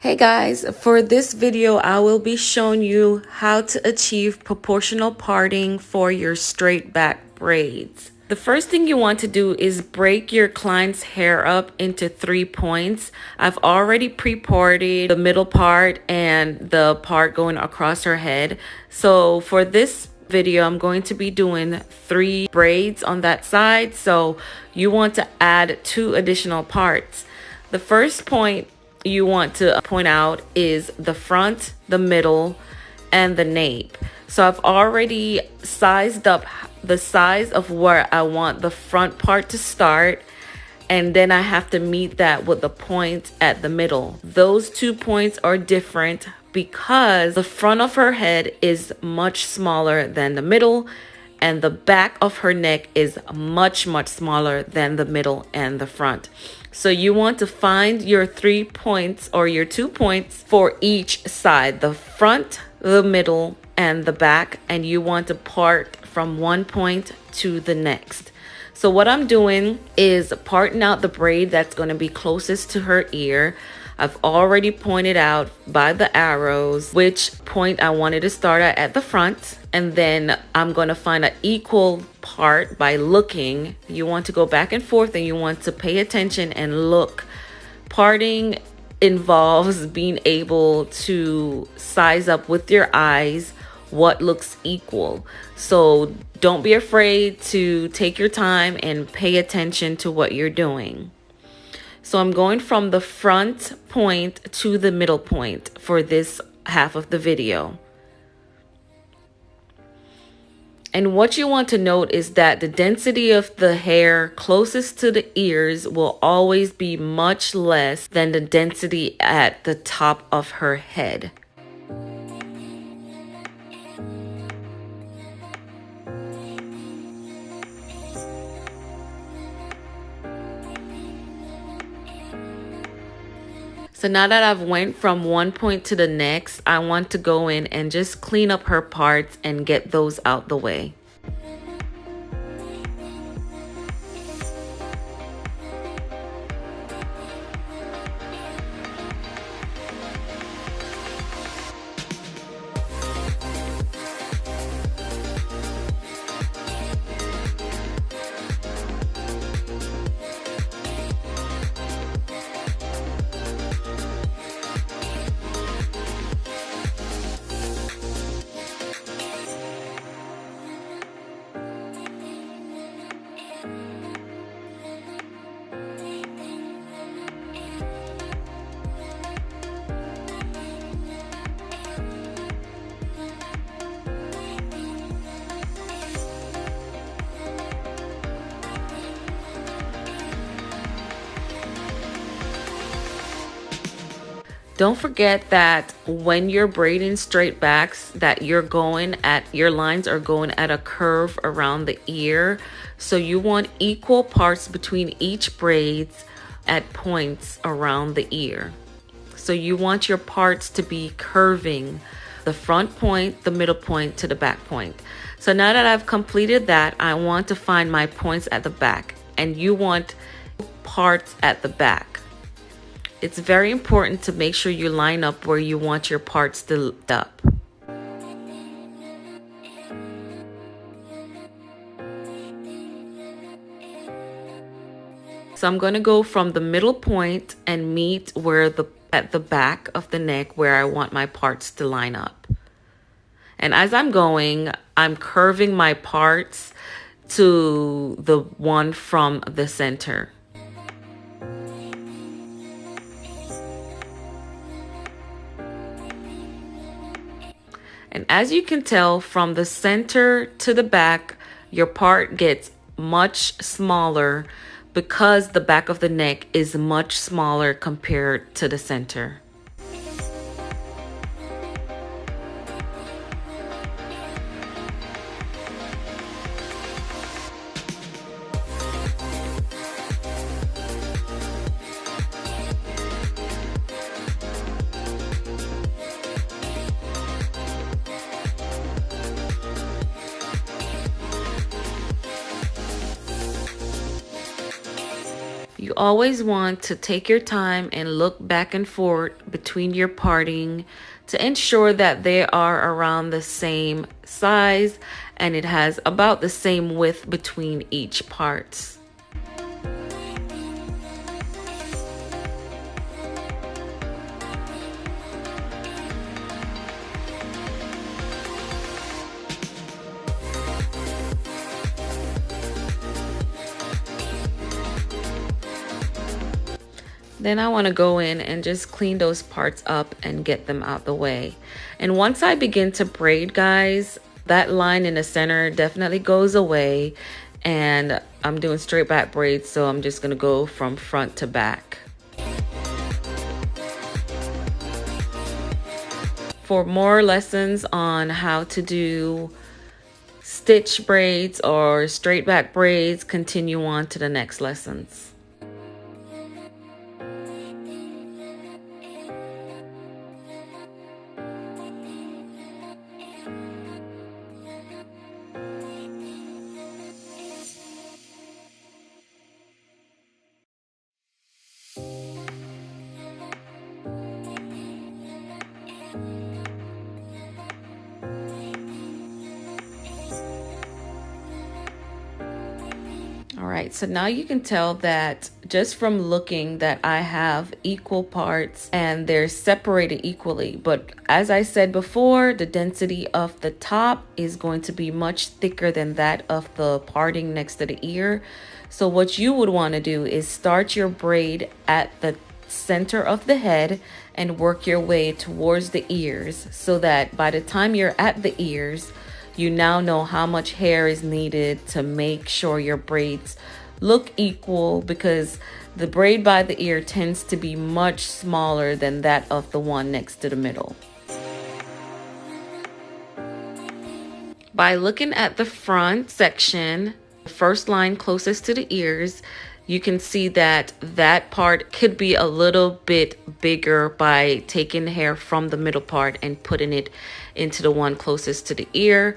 Hey guys, for this video, I will be showing you how to achieve proportional parting for your straight back braids. The first thing you want to do is break your client's hair up into 3 points. I've already pre-parted the middle part and the part going across her head. So for this video, I'm going to be doing 3 braids on that side. So you want to add 2 additional parts. The first point you want to point out is the front, the middle, and the nape. So I've already sized up the size of where I want the front part to start, and then I have to meet that with the point at the middle. Those 2 points are different because the front of her head is much smaller than the middle, and the back of her neck is much smaller than the middle and the front. So you want to find your 3 points or your 2 points for each side, the front, the middle, and the back, and you want to part from one point to the next. So what I'm doing is parting out the braid that's going to be closest to her ear. I've already pointed out by the arrows which point I wanted to start at the front, and then I'm going to find an equal part by looking. You want to go back and forth and you want to pay attention and look. Parting involves being able to size up with your eyes what looks equal. So don't be afraid to take your time and pay attention to what you're doing. So I'm going from the front point to the middle point for this half of the video. And what you want to note is that the density of the hair closest to the ears will always be much less than the density at the top of her head. So now that I've went from one point to the next, I want to go in and just clean up her parts and get those out the way. Don't forget that when you're braiding straight backs, that your lines are going at a curve around the ear. So you want equal parts between each braids at points around the ear. So you want your parts to be curving, the front point, the middle point to the back point. So now that I've completed that, I want to find my points at the back, and you want parts at the back. It's very important to make sure you line up where you want your parts to lift up. So I'm going to go from the middle point and meet at the back of the neck where I want my parts to line up. And as I'm going, I'm curving my parts to the one from the center. And as you can tell, from the center to the back, your part gets much smaller because the back of the neck is much smaller compared to the center. You You always want to take your time and look back and forth between your parting to ensure that they are around the same size and it has about the same width between each part. Then I want to go in and just clean those parts up and get them out the way. And once I begin to braid, guys, that line in the center definitely goes away. And I'm doing straight back braids, so I'm just going to go from front to back. For more lessons on how to do stitch braids or straight back braids, continue on to the next lessons. All right, so now you can tell that just from looking that I have equal parts and they're separated equally. But as I said before, the density of the top is going to be much thicker than that of the parting next to the ear. So what you would want to do is start your braid at the center of the head and work your way towards the ears so that by the time you're at the ears, you now know how much hair is needed to make sure your braids look equal, because the braid by the ear tends to be much smaller than that of the one next to the middle. By looking at the front section, the first line closest to the ears, you can see that that part could be a little bit bigger by taking hair from the middle part and putting it into the one closest to the ear.